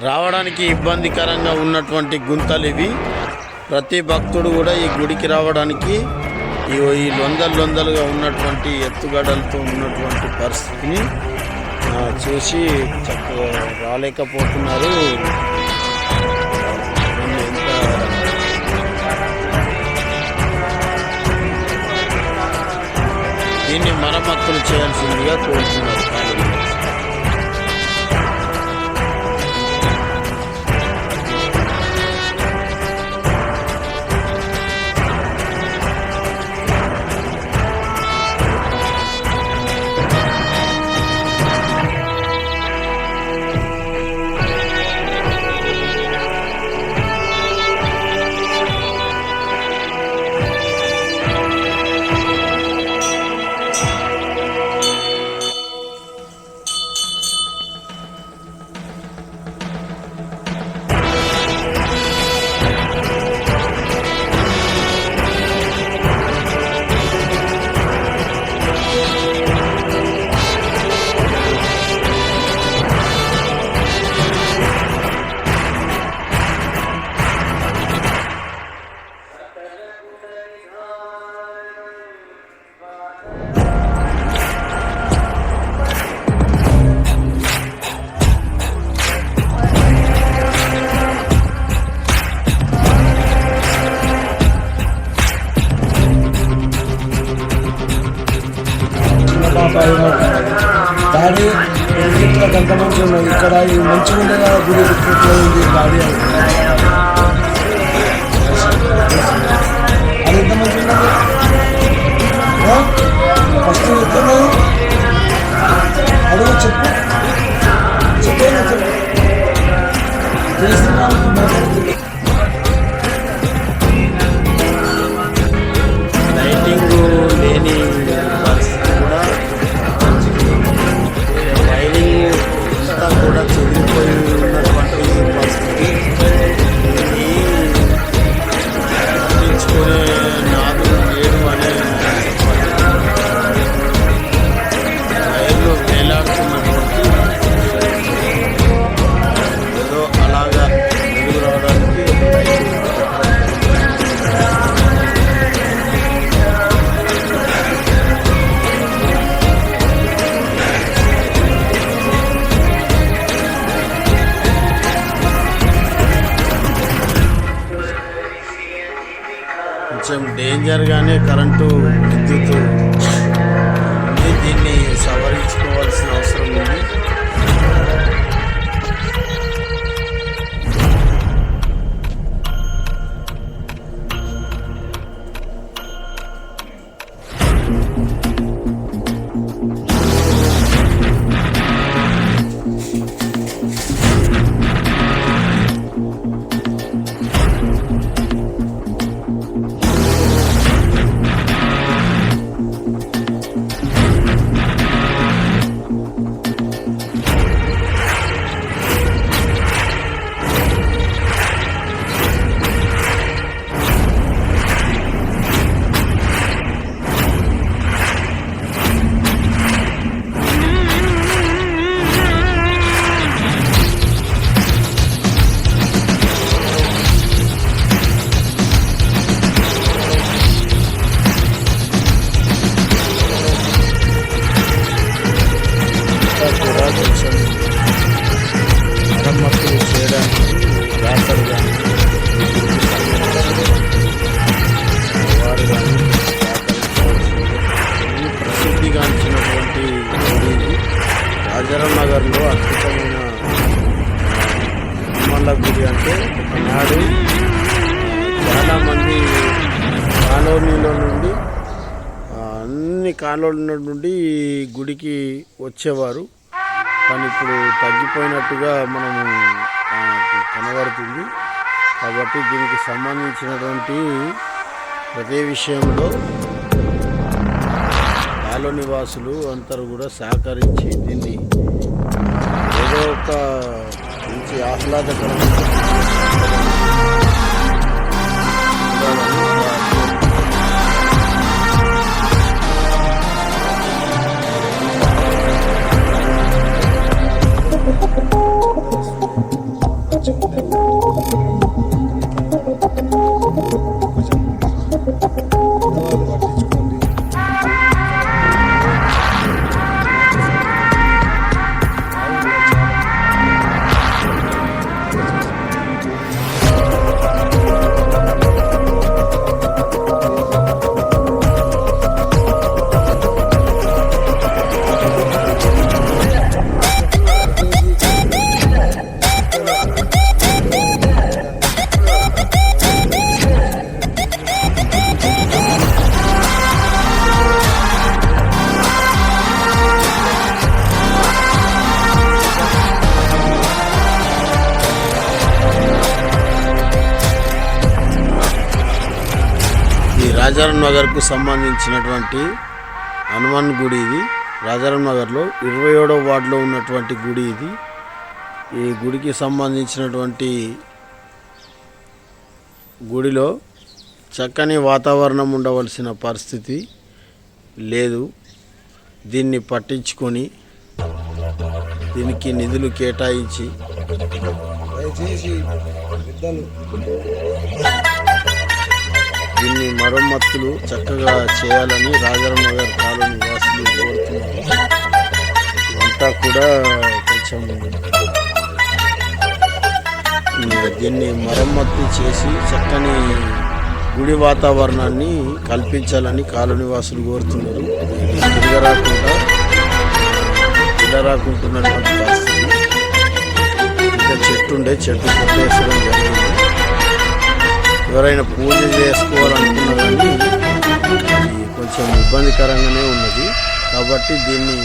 రావడానికి ఇబ్బందికరంగా ఉన్నటువంటి గుంతలు ఇవి. ప్రతి భక్తుడు కూడా ఈ గుడికి రావడానికి ఈ లొందలుగా ఉన్నటువంటి ఎత్తుగడలతో ఉన్నటువంటి పరిస్థితిని చూసి చక్కగా రాలేకపోతున్నారు. దీన్ని మరమ్మతులు చేయాల్సిందిగా కోరుతున్నారు. గాడి ఎంత మంచి ఉన్నది ఇక్కడ ఈ మంచిగా ఉండగా గుడి ఇట్లా ఉంది గాడి అది ఎంత మంచి ఉన్నది ఫస్ట్ ఎత్తున్నది అడుగు చెప్పు చెప్పేనా చెప్పు లైటింగ్ లేని పరిస్థితి కూడా వైరింగ్ అంతా కూడా చెదిరిపోయి ఉన్నటువంటి పరిస్థితి. పట్టించుకునే నాదు లేడు అనే వైర్లు వేలాడుతున్నటువంటి ఏదో అలాగా ఎదురు రావడానికి కొంచెం డేంజర్గానే కరెంటు విద్యుత్ దీన్ని సవరించుకోవాల్సిన అవసరం ఉంది. మరమ్మతులు చేయడానికి డాక్టర్ కానీ వారు కానీ ప్రసిద్ధిగాంచినటువంటి గుడి రాజారాం నగర్లో అద్భుతమైన తిరుమల గుడి. అంటే ఒకనాడు చాలామంది కాలనీలో నుండి అన్ని కాలనీల నుండి గుడికి వచ్చేవారు. కానీ ఇప్పుడు తగ్గిపోయినట్టుగా మనము కనబడుతుంది. కాబట్టి దీనికి సంబంధించినటువంటి ప్రతి విషయంలో కాలనీ వాసులు అందరూ కూడా సహకరించి దీన్ని ఏదో ఒక మంచి ఆహ్లాదకరమైన రాజారాం నగర్కు సంబంధించినటువంటి హనుమాన్ గుడి ఇది. రాజారాం నగర్లో 27వ వార్డులో ఉన్నటువంటి గుడి ఇది. ఈ గుడికి సంబంధించినటువంటి గుడిలో చక్కని వాతావరణం ఉండవలసిన పరిస్థితి లేదు. దీన్ని పట్టించుకొని దీనికి నిధులు కేటాయించి దీన్ని మరమ్మతులు చక్కగా చేయాలని రాజారాం నగర్ కాలనీ నివాసులు కోరుతున్నారు. ఇదంతా కూడా కొంచెం దీన్ని మరమ్మతు చేసి చక్కని గుడి వాతావరణాన్ని కల్పించాలని కాలనీ వాసులు కోరుతున్నారు. తిరగరాకుంటున్నటువంటి పరిస్థితి. ఇంకా చెట్టు కొట్టేసడం జరిగింది. ఎవరైనా పూజ చేసుకోవాలనుకున్నా కానీ కొంచెం ఇబ్బందికరంగానే ఉన్నది. కాబట్టి దీన్ని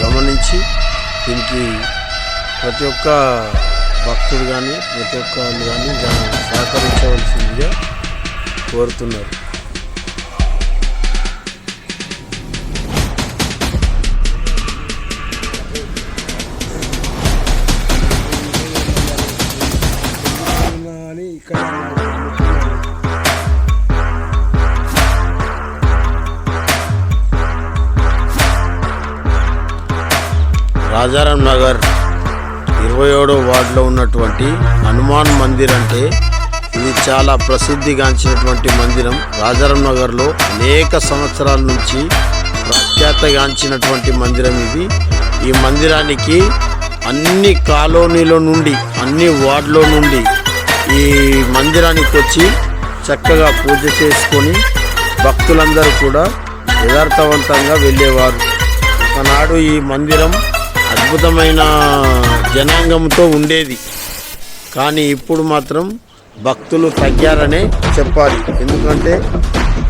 గమనించి దీనికి ప్రతి ఒక్క భక్తుడు కానీ ప్రతి ఒక్క వాళ్ళు కానీ సహకరించవలసిందిగా కోరుతున్నారు. రాజారాం నగర్ 27వ వార్డులో ఉన్నటువంటి హనుమాన్ మందిర్ అంటే ఇది చాలా ప్రసిద్ధిగాంచినటువంటి మందిరం. రాజారాం నగర్లో అనేక సంవత్సరాల నుంచి ప్రఖ్యాతగాంచినటువంటి మందిరం ఇది. ఈ మందిరానికి అన్ని కాలనీల నుండి అన్ని వార్డులో నుండి ఈ మందిరానికి వచ్చి చక్కగా పూజ చేసుకొని భక్తులందరూ కూడా యథార్థవంతంగా వెళ్ళేవారు. ఒకనాడు ఈ మందిరం అద్భుతమైన జనాంగంతో ఉండేది. కానీ ఇప్పుడు మాత్రం భక్తులు తగ్గారనే చెప్పాలి. ఎందుకంటే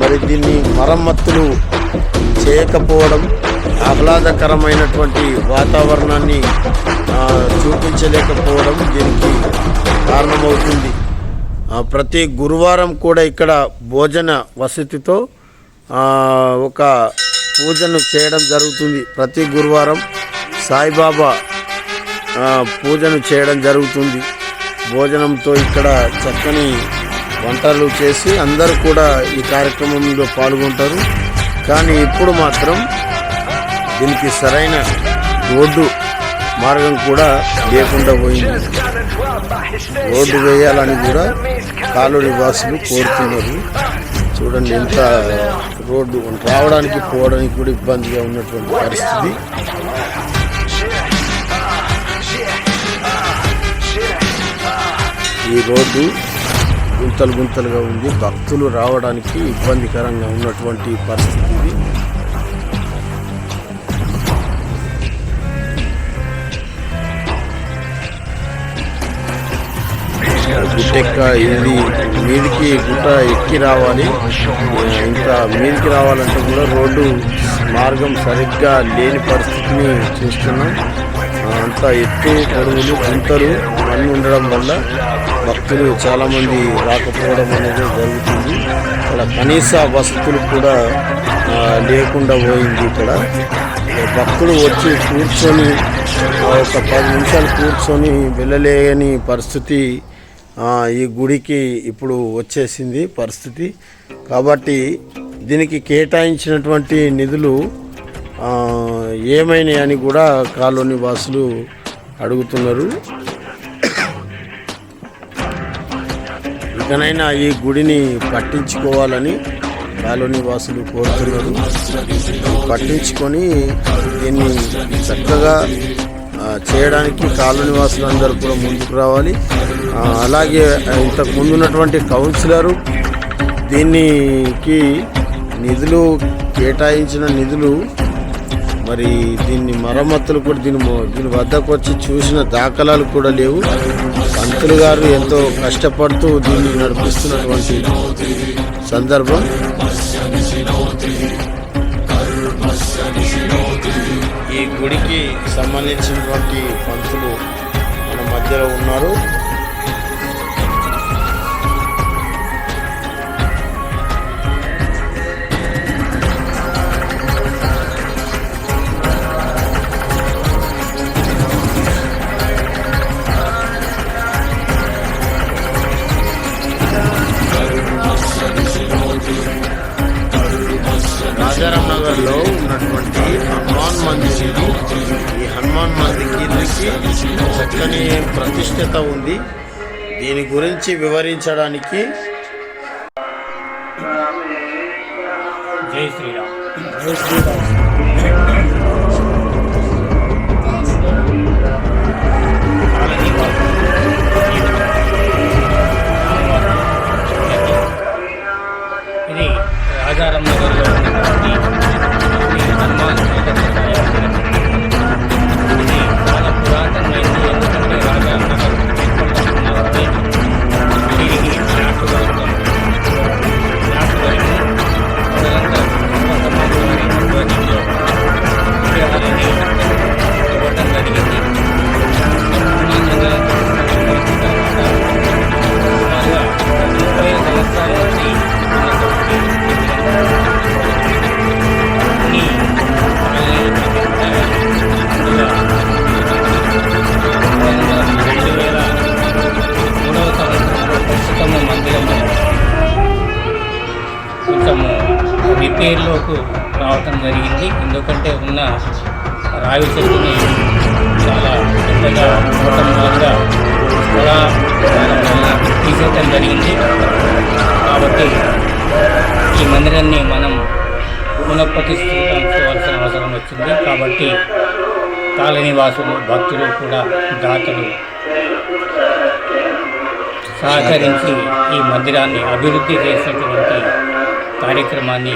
మరి దీన్ని మరమ్మతులు చేయకపోవడం, ఆహ్లాదకరమైనటువంటి వాతావరణాన్ని చూపించలేకపోవడం దీనికి కారణమవుతుంది. ప్రతి గురువారం కూడా ఇక్కడ భోజన వసతితో ఒక పూజను చేయడం జరుగుతుంది. ప్రతి గురువారం సాయిబాబా పూజను చేయడం జరుగుతుంది. భోజనంతో ఇక్కడ చక్కని వంటలు చేసి అందరూ కూడా ఈ కార్యక్రమంలో పాల్గొంటారు. కానీ ఇప్పుడు మాత్రం దీనికి సరైన రోడ్డు మార్గం కూడా లేకుండా పోయింది. రోడ్డు వేయాలని కూడా కాలనీ వాసులు కోరుతున్నారు. చూడండి, ఎంత రోడ్డు రావడానికి పోవడానికి కూడా ఇబ్బందిగా ఉన్నటువంటి పరిస్థితి. ఈ రోడ్డు గుంతలుగా ఉంది. భక్తులు రావడానికి ఇబ్బందికరంగా ఉన్నటువంటి పరిస్థితి ఇది. గుట్టెక్క ఇది మీదికి గుట్ట ఎక్కి రావాలి. ఇంకా మీదికి రావాలంటే కూడా రోడ్డు మార్గం సరిగ్గా లేని పరిస్థితిని చూస్తున్నాం. అంతా ఎత్తు పొడవులు గుంతలు అన్నీ ఉండడం వల్ల భక్తులు చాలామంది రాకపోవడం అనేది జరుగుతుంది. ఇక్కడ కనీస వసతులు కూడా లేకుండా పోయింది. ఇక్కడ భక్తులు వచ్చి కూర్చొని ఒక 10 నిమిషాలు కూర్చొని వెళ్ళలేని పరిస్థితి ఈ గుడికి ఇప్పుడు వచ్చేసింది పరిస్థితి. కాబట్టి దీనికి కేటాయించినటువంటి నిధులు ఏమైనాయి అని కూడా కాలనీ వాసులు అడుగుతున్నారు. ఇకనైనా ఈ గుడిని పట్టించుకోవాలని కాలనీ వాసులు కోరుతున్నారు. పట్టించుకొని దీన్ని చక్కగా చేయడానికి కాలనీ వాసులందరూ కూడా ముందుకు రావాలి. అలాగే ఇంతకు ముందు ఉన్నటువంటి కౌన్సిలరు దీనికి నిధులు కేటాయించిన నిధులు మరి దీన్ని మరమ్మతులు కూడా దీని వద్దకు వచ్చి చూసిన దాఖలాలు కూడా లేవు. పంతులు గారు ఎంతో కష్టపడుతూ దీన్ని నడిపిస్తున్నటువంటి సందర్భం. ఈ గుడికి సంబంధించినటువంటి పంతులు మన మధ్యలో ఉన్నారు. రాజారాం నగర్లో ఉన్నటువంటి హనుమాన్ మందిర్ ఇది. ఈ హనుమాన్ మందిర్కి చక్కని ప్రతిష్టత ఉంది. దీని గురించి వివరించడానికి జై శ్రీరామ్. జై శ్రీరామ్. ఇది రాజారాం నగర్లో ఉన్నటువంటి ఈ హనుమాన్ ఏకశిలాయ మందిరం. ఇది చాలా పురాతనమైనది. ఎందుకంటే రాజారాం నగర్ ఏర్పడుతున్నది తిరిగి నాటువరకు మొదలంతా విగ్రహాలని ఇవ్వటం జరిగింది. సుమారుగా 35 సంవత్సరాల నుంచి అన్ని అందులో 2003వ సంవత్సరంలో ప్రస్తుతము మందిరము కొంచెము రిపేర్లోకి రావటం జరిగింది. ఎందుకంటే ఉన్న రావి చెట్టుని చాలా పెద్దగా అవటం వల్ల కూడా తీసేయటం జరిగింది. కాబట్టి ఈ మందిరాన్ని మనం పునఃప్రతిష్ఠించవలసిన అవసరం వచ్చింది. కాబట్టి కాలనీ వాసులు, భక్తులు కూడా, దాతలు సహకరించి ఈ మందిరాన్ని అభివృద్ధి చేసేటువంటి కార్యక్రమాన్ని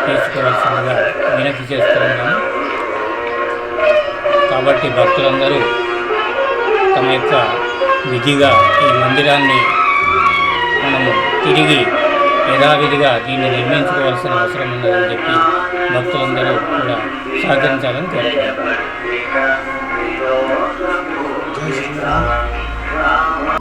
తీసుకోవాల్సిందిగా వినతి చేస్తున్నాము. కాబట్టి భక్తులందరూ తమ యొక్క విధిగా ఈ మందిరాన్ని మనము తిరిగి యథావిధిగా దీన్ని నిర్మించుకోవాల్సిన అవసరం ఉన్నదని చెప్పి భక్తులందరూ కూడా సహకరించాలని కోరుతున్నాను.